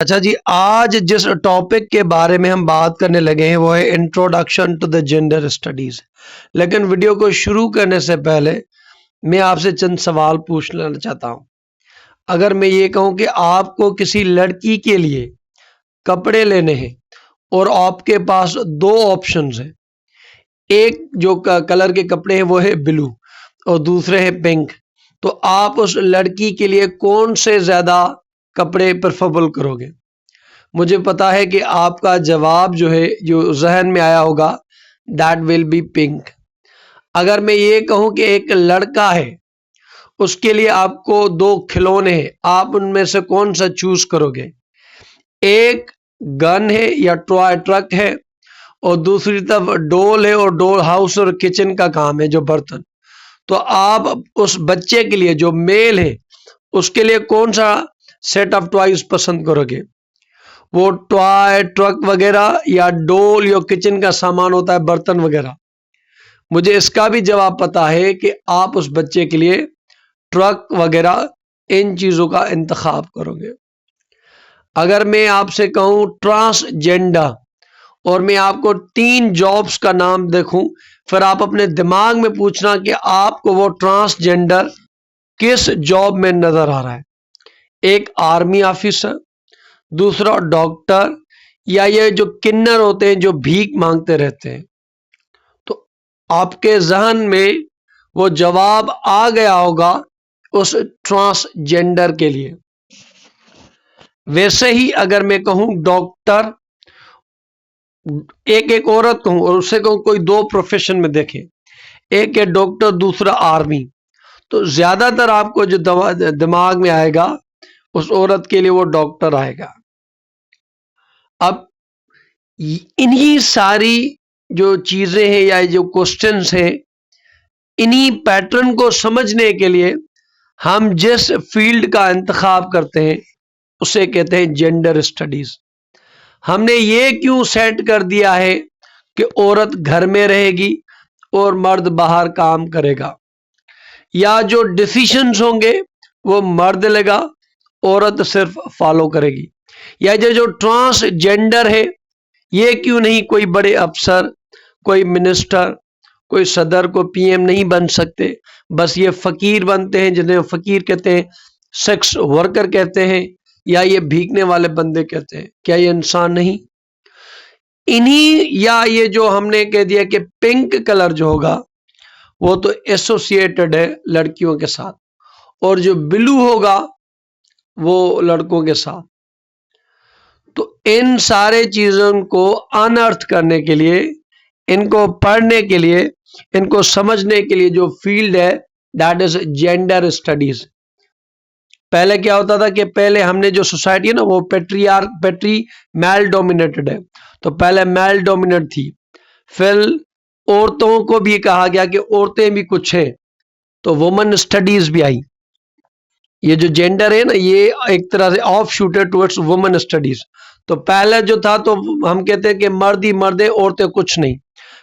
اچھا جی، آج جس ٹاپک کے بارے میں ہم بات کرنے لگے ہیں وہ ہے introduction to the gender studies. لیکن ویڈیو کو شروع کرنے سے پہلے میں آپ سے چند سوال پوچھ لینا چاہتا ہوں. اگر میں یہ کہوں کہ آپ کو کسی لڑکی کے لیے کپڑے لینے ہیں اور آپ کے پاس دو آپشنز ہیں، ایک جو کلر کے کپڑے ہیں وہ ہے بلو اور دوسرے ہیں پنک، تو آپ اس لڑکی کے لیے کون سے زیادہ کپڑے پریفریبل کرو گے؟ مجھے پتا ہے کہ آپ کا جواب جو ہے جو ذہن میں آیا ہوگا دیٹ ول بی پنک. اگر میں یہ کہوں کہ ایک لڑکا ہے، اس کے لیے آپ کو دو کھلونے ہیں، آپ ان میں سے کون سا چوز کرو گے؟ ایک گن ہے یا ٹوائے ٹرک ہے اور دوسری طرف ڈول ہے اور ڈول ہاؤس اور کچن کا کام ہے جو برتن. تو آپ اس بچے کے لیے جو میل ہے اس کے لیے کون سا سیٹ آف ٹوائز پسند کرو گے؟ وہ ٹوائے ٹرک وغیرہ یا ڈول یا کچن کا سامان ہوتا ہے برتن وغیرہ؟ مجھے اس کا بھی جواب پتا ہے کہ آپ اس بچے کے لیے ٹرک وغیرہ ان چیزوں کا انتخاب کرو گے. اگر میں آپ سے کہوں ٹرانسجینڈر اور میں آپ کو 3 جابس کا نام دیکھوں، پھر آپ اپنے دماغ میں پوچھنا کہ آپ کو وہ ٹرانسجینڈر کس جاب میں نظر آ رہا ہے. ایک آرمی آفیسر، دوسرا ڈاکٹر، یا یہ جو کنر ہوتے ہیں جو بھیک مانگتے رہتے ہیں. تو آپ کے ذہن میں وہ جواب آ گیا ہوگا اس ٹرانسجینڈر کے لیے. ویسے ہی اگر میں کہوں ڈاکٹر، ایک عورت کہوں اور اسے کہوں کوئی 2 پروفیشن میں دیکھیں، ایک ہے ڈاکٹر دوسرا آرمی، تو زیادہ تر آپ کو جو دماغ میں آئے گا اس عورت کے لیے وہ ڈاکٹر آئے گا. اب انہی ساری جو چیزیں ہیں یا جو کوسچنز ہیں، انہی پیٹرن کو سمجھنے کے لیے ہم جس فیلڈ کا انتخاب کرتے ہیں اسے کہتے ہیں جینڈر اسٹڈیز. ہم نے یہ کیوں سیٹ کر دیا ہے کہ عورت گھر میں رہے گی اور مرد باہر کام کرے گا، یا جو ڈیسیشنز ہوں گے وہ مرد لے گا، عورت صرف فالو کرے گی؟ یا جو ٹرانسجینڈر ہے یہ کیوں نہیں کوئی بڑے افسر، کوئی منسٹر، کوئی صدر، کوئی پی ایم نہیں بن سکتے، بس یہ فقیر بنتے ہیں جنہیں فقیر کہتے ہیں، سیکس ورکر کہتے ہیں، یا یہ بھیگنے والے بندے کہتے ہیں؟ کیا یہ انسان نہیں؟ انہی یا یہ جو ہم نے کہہ دیا کہ پنک کلر جو ہوگا وہ تو ایسوسیٹڈ ہے لڑکیوں کے ساتھ، اور جو بلو ہوگا وہ لڑکوں کے ساتھ. تو ان سارے چیزوں کو انرتھ کرنے کے لیے، ان کو پڑھنے کے لیے، ان کو سمجھنے کے لیے جو فیلڈ ہے دیٹ از جینڈر اسٹڈیز. پہلے کیا ہوتا تھا کہ پہلے ہم نے جو سوسائٹی ہے نا وہ پیٹری میل ڈومینیٹڈ ہے، تو پہلے میل ڈومینیٹ تھی. پھر عورتوں کو بھی کہا گیا کہ عورتیں بھی کچھ ہیں، تو وومن اسٹڈیز بھی آئی. یہ جو جینڈر ہے نا یہ ایک طرح سے offshoot towards women studies. تو پہلے جو تھا تو ہم کہتے ہیں کہ مرد ہی مرد ہے، عورتیں کچھ نہیں.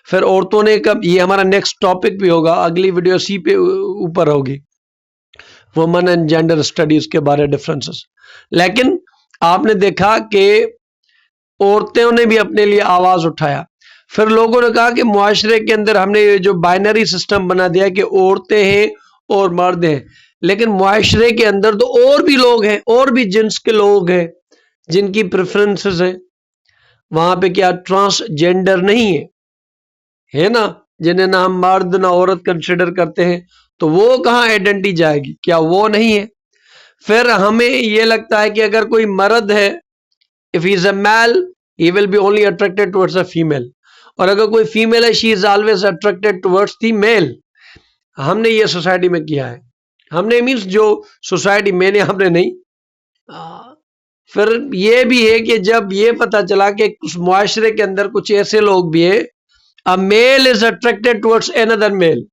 پھر عورتوں نے کب، یہ ہمارا نیکسٹ ٹاپک بھی ہوگا، اگلی ویڈیو اسی پہ اوپر ہوگی، وومن اینڈ جینڈر اسٹڈیز کے بارے ڈفرنسز. لیکن آپ نے دیکھا کہ عورتوں نے بھی اپنے لیے آواز اٹھایا. پھر لوگوں نے کہا کہ معاشرے کے اندر ہم نے یہ جو بائنری سسٹم بنا دیا کہ عورتیں ہیں اور مرد ہیں، لیکن معاشرے کے اندر تو اور بھی لوگ ہیں، اور بھی جنس کے لوگ ہیں جن کی پریفرنسز ہیں. وہاں پہ کیا ٹرانسجینڈر نہیں ہے نا، جنہیں نہ ہم مرد نہ عورت کنسیڈر کرتے ہیں، تو وہ کہاں آئیڈینٹی جائے گی؟ کیا وہ نہیں ہے؟ پھر ہمیں یہ لگتا ہے کہ اگر کوئی مرد ہے، if he is a male he will be only attracted towards a female، اور اگر کوئی فیمیل ہے she is always attracted towards the male. ہم نے یہ سوسائٹی میں کیا ہے، ہم نے مینس جو سوسائٹی میں نے، ہم نے نہیں. پھر یہ بھی ہے کہ جب یہ پتا چلا کہ اس معاشرے کے اندر کچھ ایسے لوگ بھی ہیں، a male is attracted towards another male،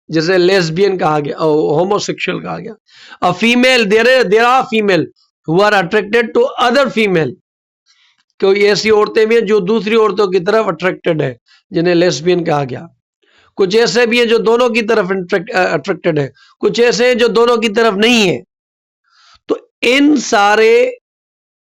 جیسے لیسبین کہا گیا، ہومو سیکشل کہا گیا. a female there are female who are attracted to other female، کوئی ایسی عورتیں بھی ہیں جو دوسری عورتوں کی طرف اٹریکٹڈ ہے جنہیں لیسبین کہا گیا. کچھ ایسے بھی ہیں جو دونوں کی طرف اٹریکٹڈ ہے، کچھ ایسے ہیں جو دونوں کی طرف نہیں ہے. تو ان سارے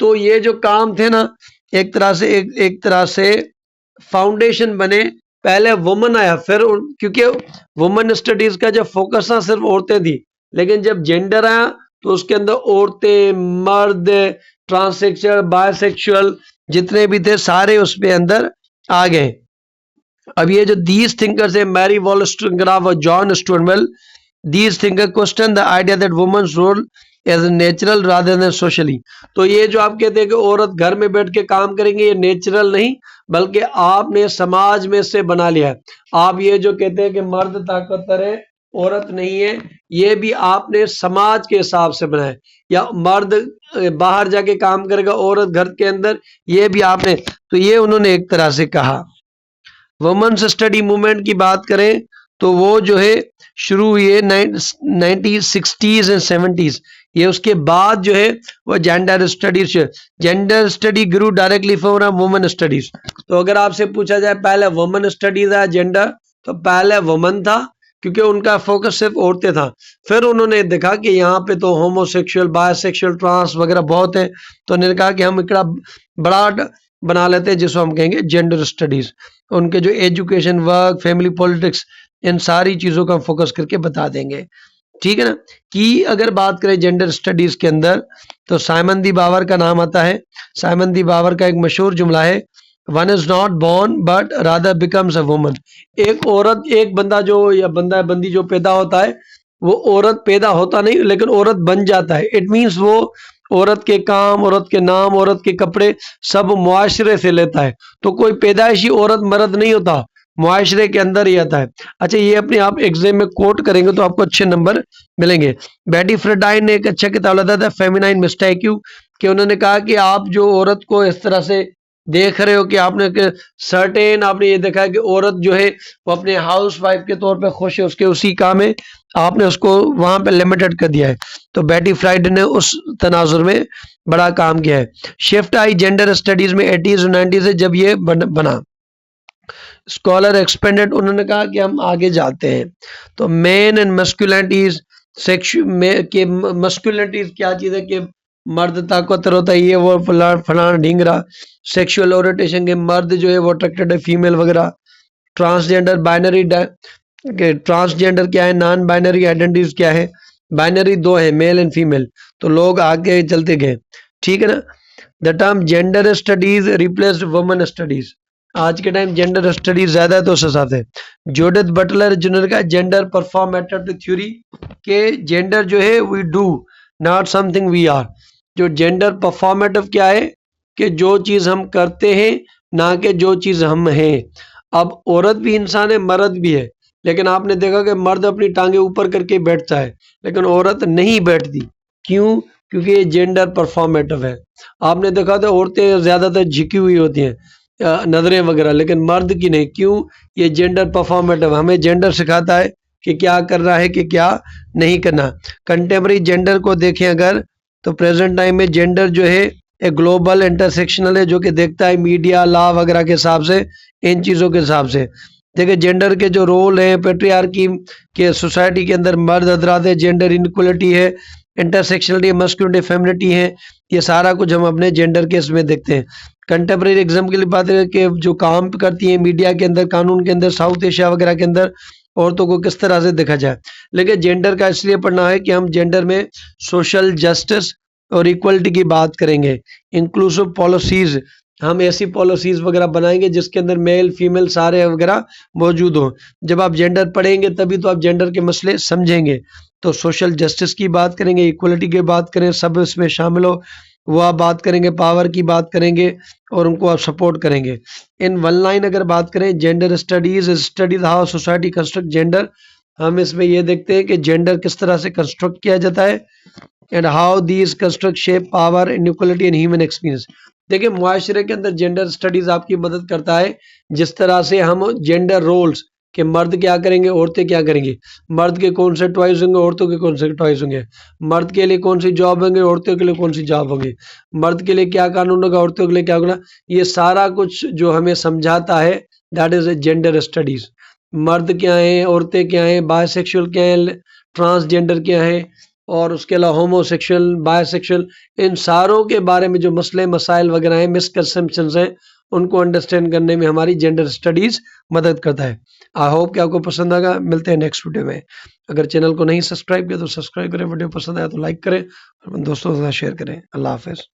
تو یہ جو کام تھے نا ایک طرح سے فاؤنڈیشن بنے. پہلے وومن آیا پھر کیونکہ وومن اسٹڈیز کا جب فوکس تھا صرف عورتیں تھی, لیکن جب جینڈر آیا تو اس کے اندر عورتیں, مرد, ٹرانسیکشل, بائی سیکشل جتنے بھی تھے سارے اس پہ اندر آ گئے. اب یہ جو دیز تھنکرز ہیں میری وولسٹنگراف اور John Stuart Mill, these thinker question the idea that women's role as a natural rather than socially. تو یہ جو آپ کہتے ہیں کہ عورت گھر میں بیٹھ کے کام کریں گے, یہ نیچرل نہیں بلکہ آپ نے سماج میں سے بنا لیا ہے. آپ یہ جو کہتے ہیں کہ مرد طاقتور ہے عورت نہیں ہے, یہ بھی آپ نے سماج کے حساب سے بنایا. یا مرد باہر جا کے کام کرے گا عورت گھر کے اندر, یہ بھی آپ نے. تو یہ انہوں نے ایک طرح سے کہا. وومنس اسٹڈی موومنٹ کی بات کریں تو وہ جو ہے شروع ہوئی ہے 1960s اینڈ 70s. یہ اس کے بعد جو ہے وہ gender study grow directly from women studies. تو اگر آپ سے پوچھا جائے پہلے وومن اسٹڈیز ہے جینڈر, تو پہلے وومن تھا کیونکہ ان کا فوکس صرف عورتیں تھا. پھر انہوں نے دیکھا کہ یہاں پہ تو homosexual, bisexual, trans وغیرہ بہت ہیں, تو انہوں نے کہا کہ ہم ایک بڑا بنا لیتے ہیں جس کو ہم کہیں گے جینڈر اسٹڈیز. ان کے جو ایجوکیشن, ورک, فیملی پولیٹکس, ان ساری چیزوں کا ہم فوکس کر کے بتا دیں گے. ٹھیک ہے نا. کی اگر بات کریں جینڈر اسٹڈیز کے اندر تو سائمن دی باور کا نام آتا ہے. سائمن دی باور کا ایک مشہور جملہ ہے, one is not born but rather becomes a woman. ایک عورت, ایک بندہ جو یا بندہ بندی جو پیدا ہوتا ہے وہ عورت پیدا ہوتا نہیں لیکن عورت بن جاتا ہے. اٹ مینس وہ عورت کے کام, عورت کے نام, عورت کے کپڑے سب معاشرے سے لیتا ہے. تو کوئی پیدائشی عورت مرد نہیں ہوتا, معاشرے کے اندر ہی آتا ہے. اچھا یہ اپنے آپ ایگزام میں کوٹ کریں گے تو آپ کو اچھے نمبر ملیں گے. بیٹی فریڈائن نے ایک اچھا کتاب لکھا تھا فیمینائن مسٹیکیو, کہ انہوں نے کہا کہ آپ جو عورت کو اس طرح سے دیکھ رہے ہو کہ آپ نے سرٹین آپ نے یہ دیکھا ہے کہ عورت جو ہے وہ اپنے ہاؤس وائف کے طور پہ خوش ہے, اس کے اسی کام ہے, آپ نے اس کو وہاں پہ لمیٹڈ کر دیا ہے. تو بیٹی فرائڈ نے اس تناظر میں بڑا کام کیا ہے. شفٹ آئی جینڈر اسٹڈیز میں 80s اور 90s سے جب یہ بنا. اسکالر ایکسپینڈڈ, انہوں نے کہا کہ ہم آگے جاتے ہیں. تو مین اینڈ مسکولینٹیز, مسکولینٹیز کیا چیز ہے کہ مرد طاقتور ہوتا ہے, یہ وہ فلانا ڈھینگرا. سیکشول اورینٹیشن کے مرد جو ہے وہ اٹریکٹڈ ہے فیمیل وغیرہ. ٹرانسجینڈر, بائنری, ٹرانسجینڈر کیا ہے, نان بائنری آئیڈینٹیز کیا ہے. بائنری دو ہے میل اینڈ فیمیل, تو لوگ آگے چلتے گئے. ٹھیک ہے نا. The term gender studies replaced women studies. آج کے ٹائم جینڈر اسٹڈیز زیادہ ہے تو اس حساب سے. جوڈتھ بٹلر جنہوں نے کہا جینڈر پرفارمیٹیو تھیوری, کہ جینڈر جو ہے we do not something we are. جو جینڈر پرفارمیٹیو کیا ہے کہ جو چیز ہم کرتے ہیں نہ کہ جو چیز ہم ہیں. اب عورت بھی انسان ہے, مرد بھی ہے, لیکن آپ نے دیکھا کہ مرد اپنی ٹانگیں اوپر کر کے بیٹھتا ہے لیکن عورت نہیں بیٹھتی. کیوں؟ کیونکہ یہ جینڈر پرفارمیٹیو ہے. آپ نے دیکھا تو عورتیں زیادہ تر جھکی ہوئی ہوتی ہیں نظریں وغیرہ, لیکن مرد کی نہیں. کیوں؟ یہ جینڈر پرفارمیٹیو, ہمیں جینڈر سکھاتا ہے کہ کیا کرنا ہے کہ کیا نہیں کرنا. کنٹمپرری جینڈر کو دیکھیں اگر تو پریزنٹ ٹائم میں جینڈر جو ہے ایک گلوبل انٹرسیکشنل ہے, جو کہ دیکھتا ہے میڈیا, لا وغیرہ کے حساب سے, ان چیزوں کے حساب سے. دیکھیں جینڈر کے جو رول ہیں, پیٹریارکی کے سوسائٹی کے اندر مرد حضرات ہے, جینڈر انکوالٹی ہے, انٹرسیکشنلٹی, مسکولینٹی, فیمینٹی ہے, یہ سارا کچھ ہم اپنے جینڈر کے اس میں دیکھتے ہیں. کنٹمپرری ایگزام کے لیے بات ہے کہ جو کام کرتی ہیں میڈیا کے اندر, قانون کے اندر, ساؤتھ ایشیا وغیرہ کے اندر عورتوں کو کس طرح سے دیکھا جائے. لیکن جینڈر کا اس لیے پڑھنا ہے کہ ہم جینڈر میں سوشل جسٹس اور ایکوالٹی کی بات کریں گے. انکلوسیو پالیسیز, ہم ایسی پالیسیز وغیرہ بنائیں گے جس کے اندر میل فیمیل سارے وغیرہ موجود ہوں. جب آپ جینڈر پڑھیں گے تبھی تو آپ جینڈر کے مسئلے سمجھیں گے. تو سوشل جسٹس کی بات کریں گے, ایکوالٹی کی بات کریں, سب اس میں شامل ہو وہ آپ بات کریں گے, پاور کی بات کریں گے اور ان کو آپ سپورٹ کریں گے. ان ون لائن اگر بات کریں, gender studies studies how society construct gender. ہم اس میں یہ دیکھتے ہیں کہ جینڈر کس طرح سے کنسٹرکٹ کیا جاتا ہے, and how these construct shape power, inequality and human experience. دیکھیں معاشرے کے اندر جینڈر اسٹڈیز آپ کی مدد کرتا ہے جس طرح سے ہم جینڈر رولز کہ مرد کیا کریں گے, عورتیں کیا کریں گی, مرد کے کون سے ٹوائز ہوں گے, عورتوں کے کون سے ٹوائز ہوں گے, مرد کے لیے کون سی جاب ہوں گے, عورتوں کے لیے کون سی جاب ہوں گے, مرد کے لیے کیا قانون ہوگا, عورتوں کے لیے کیا ہوگا. یہ سارا کچھ جو ہمیں سمجھاتا ہے that is a gender studies. مرد کیا ہیں, عورتیں کیا ہیں, بائی سیکشل کیا ہیں, ٹرانسجینڈر کیا ہے, اور اس کے علاوہ ہومو سیکشل، بائی سیکشل، ان ساروں کے بارے میں جو مسئلے مسائل وغیرہ ہیں، مسکنسیپشنز ہیں، ان کو انڈرسٹینڈ کرنے میں ہماری جینڈر اسٹڈیز مدد کرتا ہے۔ آئی ہوپ کہ آپ کو پسند آگا۔ ملتے ہیں نیکسٹ ویڈیو میں۔ اگر چینل کو نہیں سبسکرائب کیا تو سبسکرائب کریں، ویڈیو پسند آیا تو لائک کریں اور دوستوں کے ساتھ شیئر کریں۔ اللہ حافظ۔